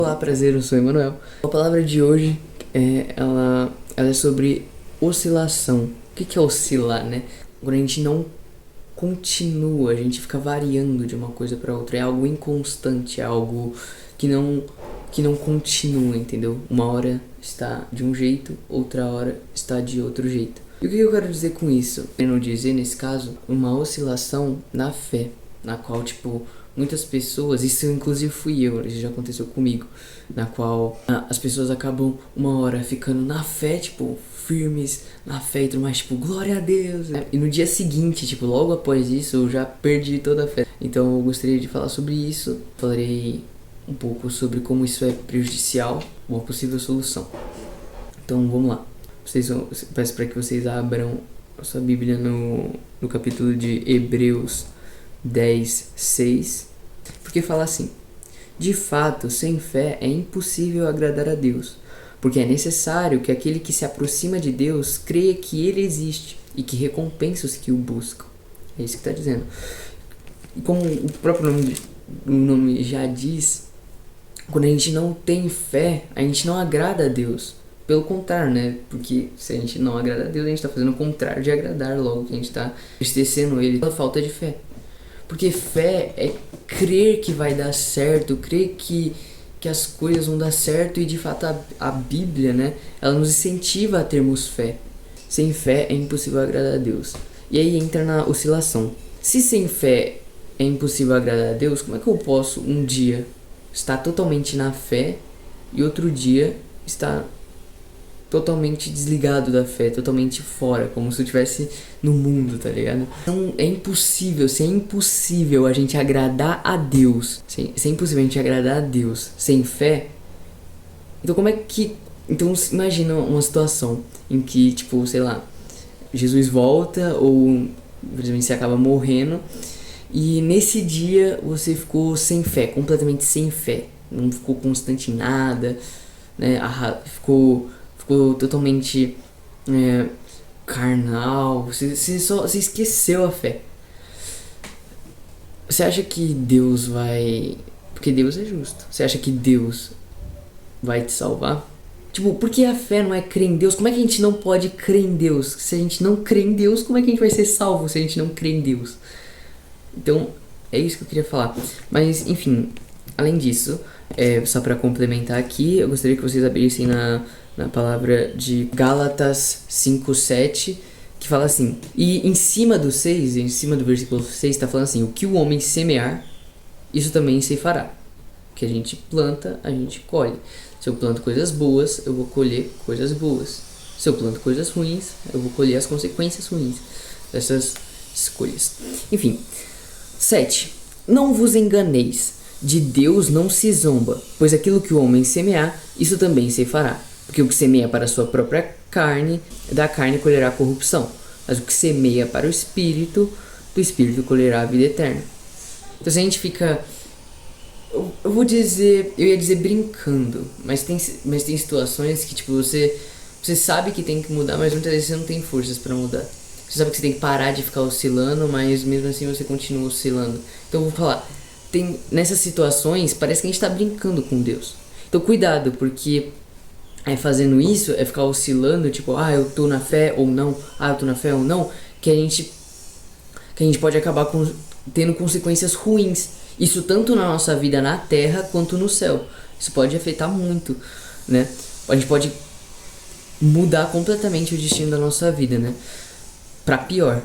Olá, prazer, eu sou o Emanuel. A palavra de hoje ela é sobre oscilação. O que é oscilar, né? Quando a gente não continua, a gente fica variando de uma coisa para outra. É algo inconstante, é algo que não continua, entendeu? Uma hora está de um jeito, outra hora está de outro jeito. E o que eu quero dizer com isso? Eu não dizer, nesse caso, uma oscilação na fé, na qual, tipo, muitas pessoas, isso inclusive fui eu, isso já aconteceu comigo, na qual as pessoas acabam uma hora ficando na fé, tipo, firmes na fé e tudo mais, tipo, glória a Deus, né? E no dia seguinte, tipo, logo após isso, eu já perdi toda a fé. Então eu gostaria de falar sobre isso, falarei um pouco sobre como isso é prejudicial, uma possível solução. Então vamos lá. Peço para que vocês abram a sua Bíblia no capítulo de Hebreus 10:6, porque fala assim: de fato, sem fé é impossível agradar a Deus, porque é necessário que aquele que se aproxima de Deus creia que Ele existe e que recompensa os que o buscam. É isso que está dizendo. E como o próprio nome já diz, quando a gente não tem fé, a gente não agrada a Deus. Pelo contrário, né? Porque se a gente não agrada a Deus, a gente está fazendo o contrário de agradar, logo que a gente está entristecendo Ele pela falta de fé. Porque fé é crer que vai dar certo, crer que as coisas vão dar certo, e de fato a Bíblia, né, ela nos incentiva a termos fé. Sem fé é impossível agradar a Deus. E aí entra na oscilação. Se sem fé é impossível agradar a Deus, como é que eu posso um dia estar totalmente na fé e outro dia estar totalmente desligado da fé, totalmente fora, como se eu estivesse no mundo, tá ligado? Então é impossível, se é impossível a gente agradar a Deus, se é impossível a gente agradar a Deus sem fé, então como é que... Então imagina uma situação em que, tipo, sei lá, Jesus volta ou, por exemplo, você acaba morrendo e nesse dia você ficou sem fé, completamente sem fé, não ficou constante em nada, né? Ficou totalmente carnal, você esqueceu a fé. Você acha que Deus vai... Porque Deus é justo. Você acha que Deus vai te salvar? Tipo, porque a fé não é crer em Deus? Como é que a gente não pode crer em Deus? Se a gente não crê em Deus, como é que a gente vai ser salvo se a gente não crê em Deus? Então, é isso que eu queria falar. Mas, enfim, além disso, só pra complementar aqui, eu gostaria que vocês abrissem na palavra de Gálatas 5:7, que fala assim: e em cima do 6, em cima do versículo 6, está falando assim: o que o homem semear, isso também se fará. O que a gente planta, a gente colhe. Se eu planto coisas boas, eu vou colher coisas boas. Se eu planto coisas ruins, eu vou colher as consequências ruins dessas escolhas. Enfim, 7. Não vos enganeis, de Deus não se zomba, pois aquilo que o homem semear, isso também se fará. Porque o que semeia para a sua própria carne, da carne colherá corrupção. Mas o que semeia para o Espírito, do Espírito colherá a vida eterna. Então se a gente fica... Eu ia dizer brincando, mas tem situações que, tipo, você sabe que tem que mudar, mas muitas vezes você não tem forças para mudar. Você sabe que você tem que parar de ficar oscilando, mas mesmo assim você continua oscilando. Então eu vou falar, nessas situações parece que a gente está brincando com Deus. Então cuidado, porque... fazendo isso, ficar oscilando, tipo, eu tô na fé ou não, eu tô na fé ou não, que a gente pode acabar tendo consequências ruins. Isso tanto na nossa vida na terra quanto no céu. Isso pode afetar muito, né? A gente pode mudar completamente o destino da nossa vida, né? Pra pior.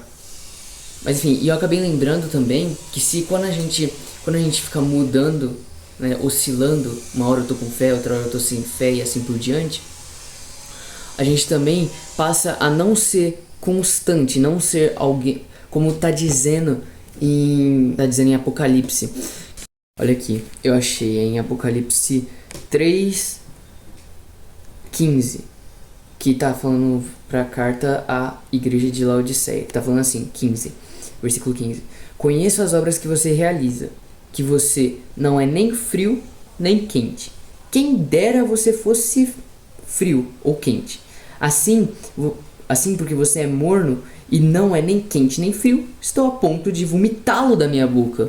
Mas enfim, e eu acabei lembrando também que quando a gente fica mudando, né, oscilando, uma hora eu tô com fé, outra hora eu tô sem fé e assim por diante, a gente também passa a não ser constante, não ser alguém, como tá dizendo em Apocalipse. Olha aqui, eu achei em Apocalipse 3:15, que tá falando pra carta à igreja de Laodiceia, que tá falando assim, versículo 15: conheço as obras que você realiza, que você não é nem frio nem quente. Quem dera você fosse frio ou quente. Assim porque você é morno e não é nem quente nem frio, estou a ponto de vomitá-lo da minha boca.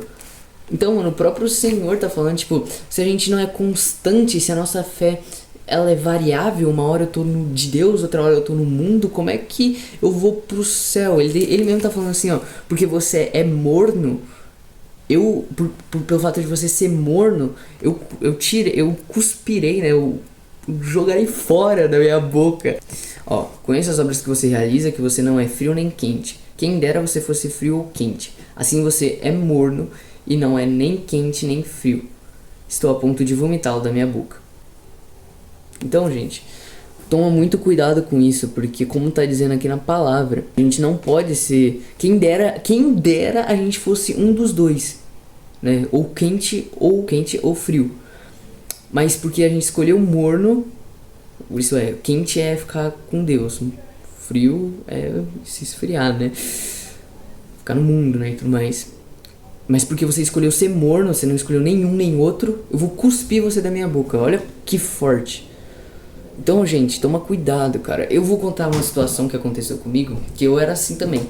Então, mano, o próprio Senhor tá falando, tipo, se a gente não é constante, se a nossa fé ela é variável, uma hora eu tô no de Deus, outra hora eu tô no mundo, como é que eu vou pro céu? Ele mesmo tá falando assim, ó, porque você é morno, pelo fato de você ser morno, eu cuspirei, né? Eu jogarei fora da minha boca. Ó, conheça as obras que você realiza, que você não é frio nem quente. Quem dera você fosse frio ou quente. Assim você é morno e não é nem quente nem frio. Estou a ponto de vomitá-lo da minha boca. Então, gente, toma muito cuidado com isso, porque como tá dizendo aqui na palavra, a gente não pode ser, quem dera a gente fosse um dos dois, né? Ou quente ou frio. Mas porque a gente escolheu morno, isso é, quente é ficar com Deus, frio é se esfriar, né? Ficar no mundo, né, e tudo mais. Mas porque você escolheu ser morno, você não escolheu nenhum nem outro, eu vou cuspir você da minha boca. Olha que forte. Então, gente, toma cuidado, cara. Eu vou contar uma situação que aconteceu comigo, que eu era assim também.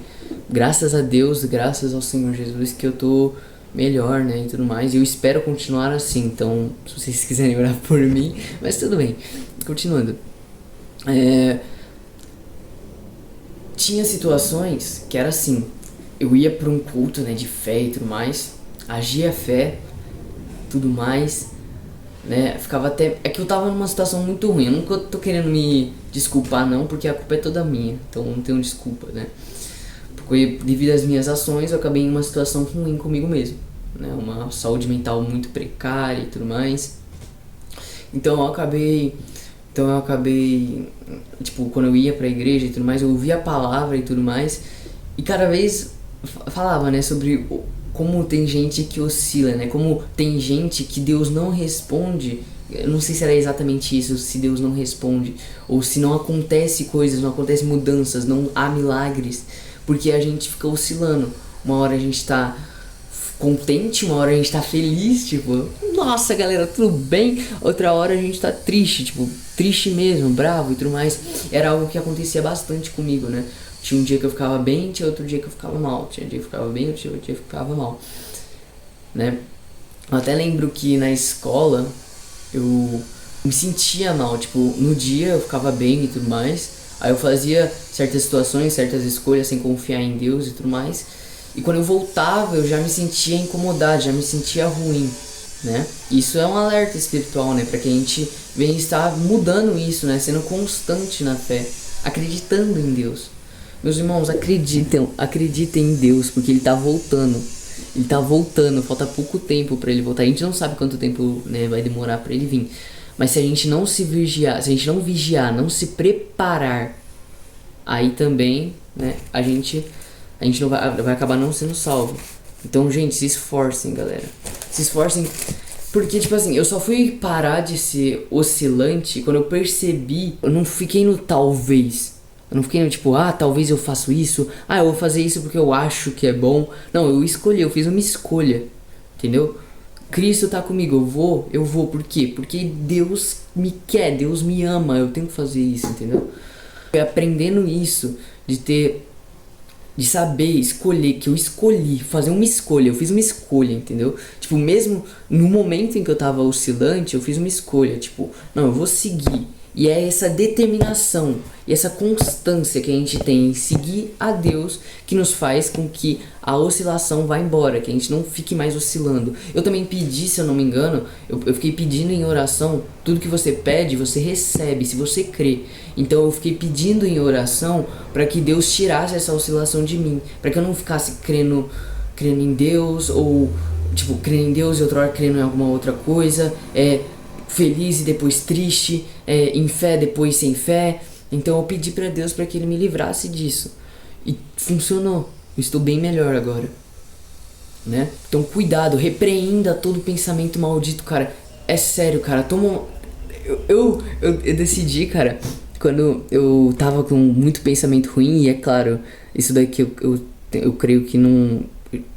Graças a Deus, graças ao Senhor Jesus, que eu tô melhor, né, e tudo mais. E eu espero continuar assim, então, se vocês quiserem orar por mim, mas tudo bem. Continuando. Tinha situações que era assim, eu ia pra um culto, né, de fé e tudo mais, agia a fé, tudo mais, né, ficava até... É que eu tava numa situação muito ruim, eu nunca tô querendo me desculpar não, porque a culpa é toda minha, então não tenho desculpa, né. Porque devido às minhas ações eu acabei em uma situação ruim comigo mesmo, né, uma saúde mental muito precária e tudo mais. Então eu acabei, tipo, quando eu ia pra igreja e tudo mais, eu ouvia a palavra e tudo mais, e cada vez falava, né, sobre como tem gente que oscila, né, como tem gente que Deus não responde. Eu não sei se era exatamente isso, se Deus não responde, ou se não acontece coisas, não acontece mudanças, não há milagres, porque a gente fica oscilando. Uma hora a gente tá contente, uma hora a gente tá feliz, tipo, nossa galera, tudo bem? Outra hora a gente tá triste, tipo, triste mesmo, bravo e tudo mais. Era algo que acontecia bastante comigo, né? Tinha um dia que eu ficava bem, tinha outro dia que eu ficava mal. Tinha um dia que eu ficava bem, outro dia que eu ficava mal, né? Eu até lembro que na escola eu me sentia mal, tipo, no dia eu ficava bem e tudo mais. Aí eu fazia certas situações, certas escolhas sem confiar em Deus e tudo mais. E quando eu voltava, eu já me sentia incomodado, já me sentia ruim, né? Isso é um alerta espiritual, né? Pra que a gente venha estar mudando isso, né? Sendo constante na fé, acreditando em Deus. Meus irmãos, acreditem em Deus, porque Ele tá voltando. Ele tá voltando, falta pouco tempo pra Ele voltar. A gente não sabe quanto tempo, né, vai demorar pra Ele vir. Mas se a gente não se vigiar, se a gente não vigiar, não se preparar, aí também, né, a gente não vai acabar não sendo salvo. Então, gente, se esforcem, galera. Se esforcem, porque, tipo assim, eu só fui parar de ser oscilante quando eu percebi. Eu não fiquei no talvez. Eu não fiquei no tipo, talvez eu faço isso. Eu vou fazer isso porque eu acho que é bom. Não, eu escolhi, eu fiz uma escolha. Entendeu? Cristo tá comigo, eu vou, por quê? Porque Deus me quer, Deus me ama, eu tenho que fazer isso, entendeu? Foi aprendendo isso, de saber escolher, que eu escolhi, fazer uma escolha, eu fiz uma escolha, entendeu? Tipo, mesmo no momento em que eu tava oscilante, eu fiz uma escolha, tipo, não, eu vou seguir. E é essa determinação e essa constância que a gente tem em seguir a Deus que nos faz com que a oscilação vá embora, que a gente não fique mais oscilando. Eu também pedi, se eu não me engano, eu fiquei pedindo em oração, tudo que você pede, você recebe, se você crê. Então eu fiquei pedindo em oração para que Deus tirasse essa oscilação de mim, para que eu não ficasse crendo em Deus, ou tipo, crendo em Deus e outra hora crendo em alguma outra coisa, feliz e depois triste, em fé depois sem fé. Então eu pedi pra Deus para que Ele me livrasse disso. E funcionou. Eu estou bem melhor agora, né? Então cuidado, repreenda todo pensamento maldito, cara. É sério, cara. Eu decidi, cara, quando eu tava com muito pensamento ruim, e é claro, isso daqui eu creio que não...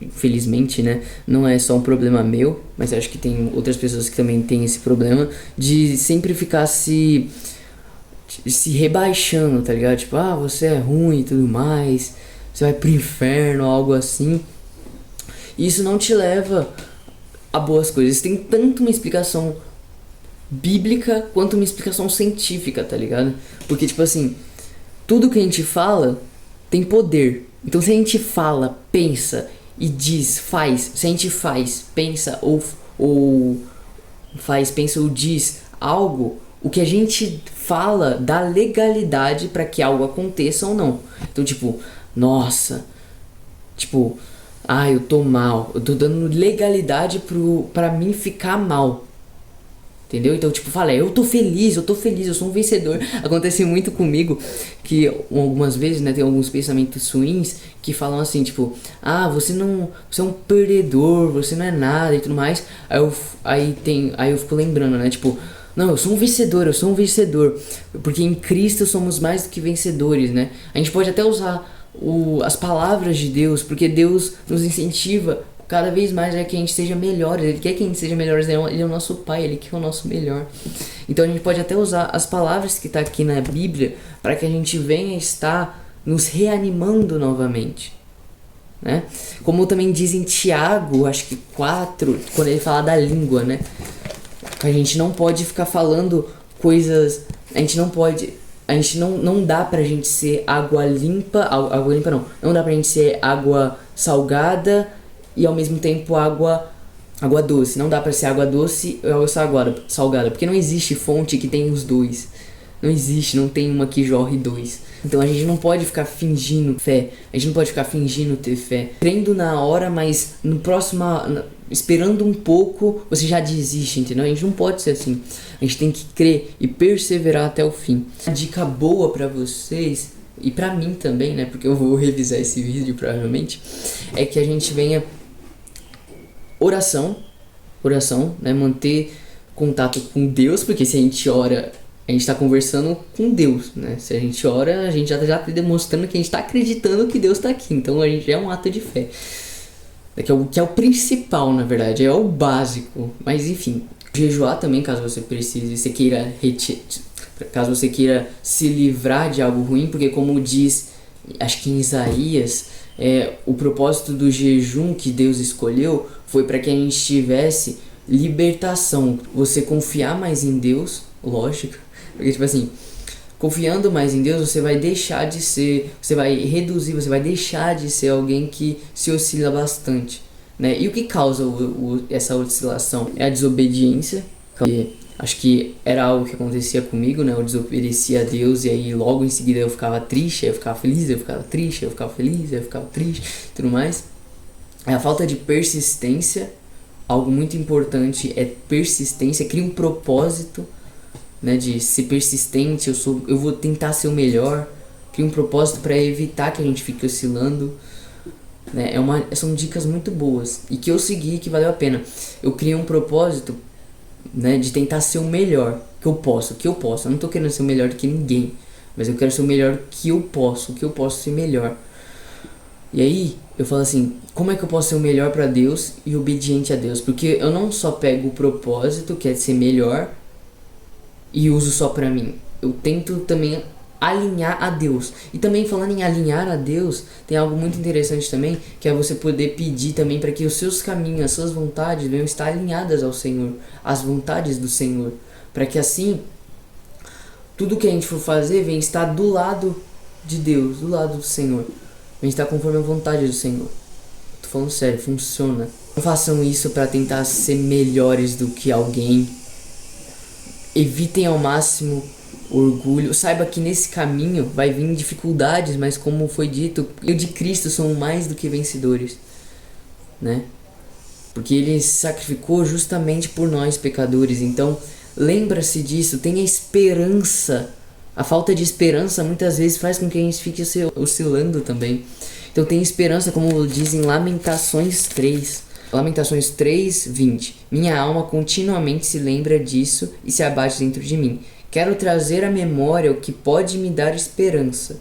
Infelizmente, né, não é só um problema meu, mas acho que tem outras pessoas que também têm esse problema de sempre ficar se rebaixando, tá ligado? Tipo, você é ruim e tudo mais, você vai pro inferno, algo assim. E isso não te leva a boas coisas. Tem tanto uma explicação bíblica quanto uma explicação científica, tá ligado? Porque, tipo assim, tudo que a gente fala tem poder. Então, se a gente fala, pensa e diz, faz, se a gente faz, pensa ou faz, pensa ou diz algo, o que a gente fala dá legalidade para que algo aconteça ou não. Então, tipo, nossa, tipo, eu tô mal, eu tô dando legalidade pra mim ficar mal. Entendeu? Então, tipo, fala, eu tô feliz, eu sou um vencedor. Acontece muito comigo que algumas vezes, né, tem alguns pensamentos ruins que falam assim, tipo, você é um perdedor, você não é nada e tudo mais. Aí eu fico lembrando, né, tipo, não, eu sou um vencedor, porque em Cristo somos mais do que vencedores, né? A gente pode até usar as palavras de Deus, porque Deus nos incentiva cada vez mais que a gente seja melhores. Ele quer que a gente seja melhores, ele é o nosso Pai, Ele quer o nosso melhor. Então a gente pode até usar as palavras que está aqui na Bíblia para que a gente venha estar nos reanimando novamente, né? Como também diz em Tiago, acho que 4, quando ele fala da língua, né? A gente não pode ficar falando coisas, não dá pra gente ser água limpa não dá pra gente ser água salgada e ao mesmo tempo água doce. Não dá pra ser água doce ou água salgada, porque não existe fonte que tem os dois. Não tem uma que jorre dois. Então a gente não pode ficar fingindo fé, a gente não pode ficar fingindo ter fé, crendo na hora, mas no próximo, esperando um pouco, você já desiste, entendeu? A gente não pode ser assim. A gente tem que crer e perseverar até o fim. A dica boa pra vocês e pra mim também, né? Porque eu vou revisar esse vídeo provavelmente, é que a gente venha oração, né? Manter contato com Deus, porque se a gente ora, a gente está conversando com Deus, né? Se a gente ora, a gente já está demonstrando que a gente está acreditando que Deus está aqui. Então a gente é um ato de fé. Que é o principal, na verdade, é o básico. Mas enfim, jejuar também, caso você precise, caso você queira se livrar de algo ruim, porque como diz, acho que em Isaías, o propósito do jejum que Deus escolheu foi para que a gente tivesse libertação. Você confiar mais em Deus, lógico, porque tipo assim, confiando mais em Deus, você vai deixar de ser, você vai deixar de ser alguém que se oscila bastante, né? E o que causa essa oscilação? É a desobediência, que acho que era algo que acontecia comigo, né? Eu desobedecia a Deus e aí logo em seguida eu ficava triste, aí eu ficava feliz, aí eu ficava triste, aí eu ficava feliz, aí eu ficava triste, tudo mais. É a falta de persistência. Algo muito importante é persistência, cria um propósito, né, de ser persistente, eu vou tentar ser o melhor, cria um propósito para evitar que a gente fique oscilando, né? São dicas muito boas e que eu segui, que valeu a pena. Eu criei um propósito, né, de tentar ser o melhor que eu posso. Eu não tô querendo ser o melhor do que ninguém, mas eu quero ser o melhor que eu posso ser melhor. E aí, eu falo assim, como é que eu posso ser o melhor para Deus e obediente a Deus? Porque eu não só pego o propósito, que é de ser melhor, e uso só pra mim. Eu tento também alinhar a Deus. E também falando em alinhar a Deus, tem algo muito interessante também, que é você poder pedir também para que os seus caminhos, as suas vontades venham estar alinhadas ao Senhor, às vontades do Senhor. Para que assim, tudo que a gente for fazer venha estar do lado de Deus, do lado do Senhor. Venha estar conforme a vontade do Senhor. Tô falando sério, funciona. Não façam isso para tentar ser melhores do que alguém. Evitem ao máximo orgulho. Saiba que nesse caminho vai vir dificuldades, mas como foi dito, eu de Cristo somos mais do que vencedores, né? Porque Ele se sacrificou justamente por nós pecadores. Então lembra-se disso, tenha esperança. A falta de esperança muitas vezes faz com que a gente fique oscilando também. Então tenha esperança, como diz em Lamentações 3. Lamentações 3:20. Minha alma continuamente se lembra disso e se abate dentro de mim. Quero trazer à memória o que pode me dar esperança.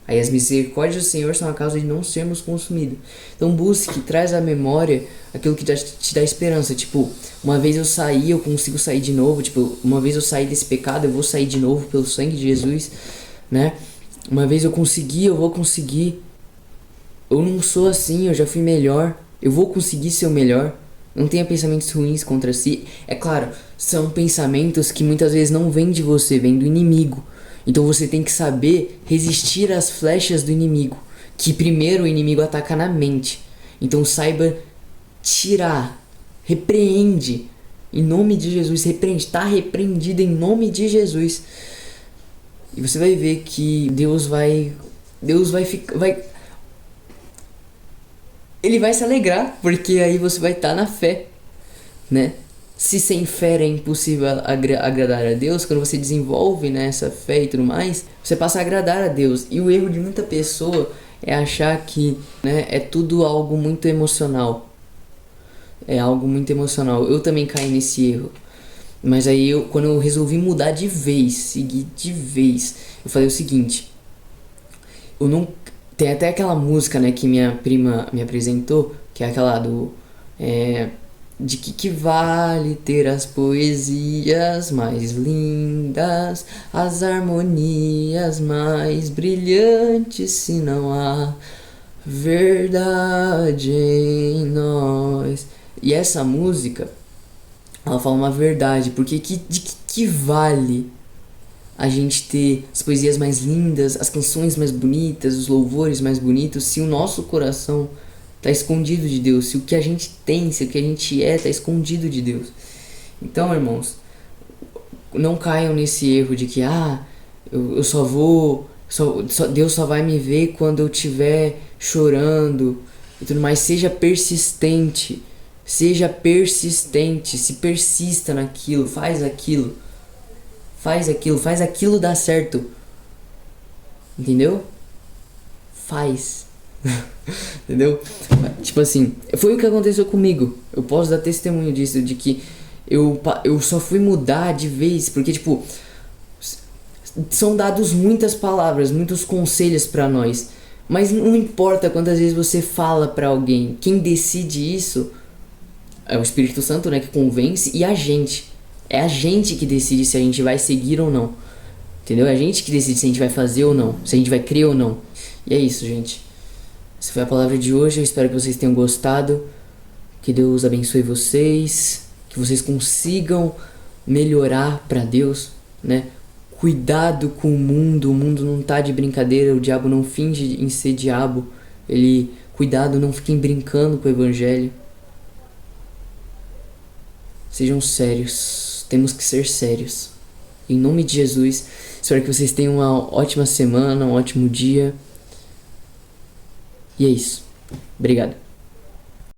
Aí as misericórdias do Senhor são a causa de não sermos consumidos. Então busque, traz à memória aquilo que te dá esperança. Tipo, uma vez eu saí, eu consigo sair de novo. Tipo, uma vez eu saí desse pecado, eu vou sair de novo pelo sangue de Jesus, né? Uma vez eu consegui, eu vou conseguir. Eu não sou assim, eu já fui melhor. Eu vou conseguir ser o melhor. Não tenha pensamentos ruins contra si. É claro, são pensamentos que muitas vezes não vêm de você, vêm do inimigo. Então você tem que saber resistir às flechas do inimigo. Que primeiro o inimigo ataca na mente. Então saiba tirar, repreende. Em nome de Jesus, repreende. Está repreendido em nome de Jesus. E você vai ver que Deus vai Ele vai se alegrar, porque aí você vai estar na fé, né? Se sem fé é impossível agradar a Deus, quando você desenvolve, né, essa fé e tudo mais, você passa a agradar a Deus. E o erro de muita pessoa é achar que, né, é tudo algo muito emocional. É algo muito emocional. Eu também caí nesse erro. Mas aí, quando eu resolvi mudar de vez, seguir de vez, eu falei o seguinte: eu não. Tem até aquela música, né, que minha prima me apresentou, que é aquela do. De que vale ter as poesias mais lindas, as harmonias mais brilhantes, se não há verdade em nós. E essa música, ela fala uma verdade, porque de que vale a gente ter as poesias mais lindas, as canções mais bonitas, os louvores mais bonitos, se o nosso coração está escondido de Deus, se o que a gente tem, se o que a gente está escondido de Deus. Então, irmãos, não caiam nesse erro de que eu só vou, Deus só vai me ver quando eu estiver chorando e tudo mais. Seja persistente, se persista naquilo, faz aquilo dar certo, entendeu? Faz. Entendeu? Tipo assim, foi o que aconteceu comigo. Eu posso dar testemunho disso, de que eu só fui mudar de vez porque, tipo, são dados muitas palavras, muitos conselhos pra nós, mas não importa quantas vezes você fala pra alguém, quem decide isso é o Espírito Santo, né, que convence, e a gente. É a gente que decide se a gente vai seguir ou não. Entendeu? É a gente que decide se a gente vai fazer ou não, se a gente vai crer ou não. E é isso, gente. Essa foi a palavra de hoje. Eu espero que vocês tenham gostado. Que Deus abençoe vocês. Que vocês consigam melhorar pra Deus, né? Cuidado com o mundo não tá de brincadeira. O diabo não finge em ser diabo. Cuidado, não fiquem brincando com o evangelho. Sejam sérios. Temos que ser sérios. Em nome de Jesus. Espero que vocês tenham uma ótima semana, um ótimo dia. E é isso. Obrigado.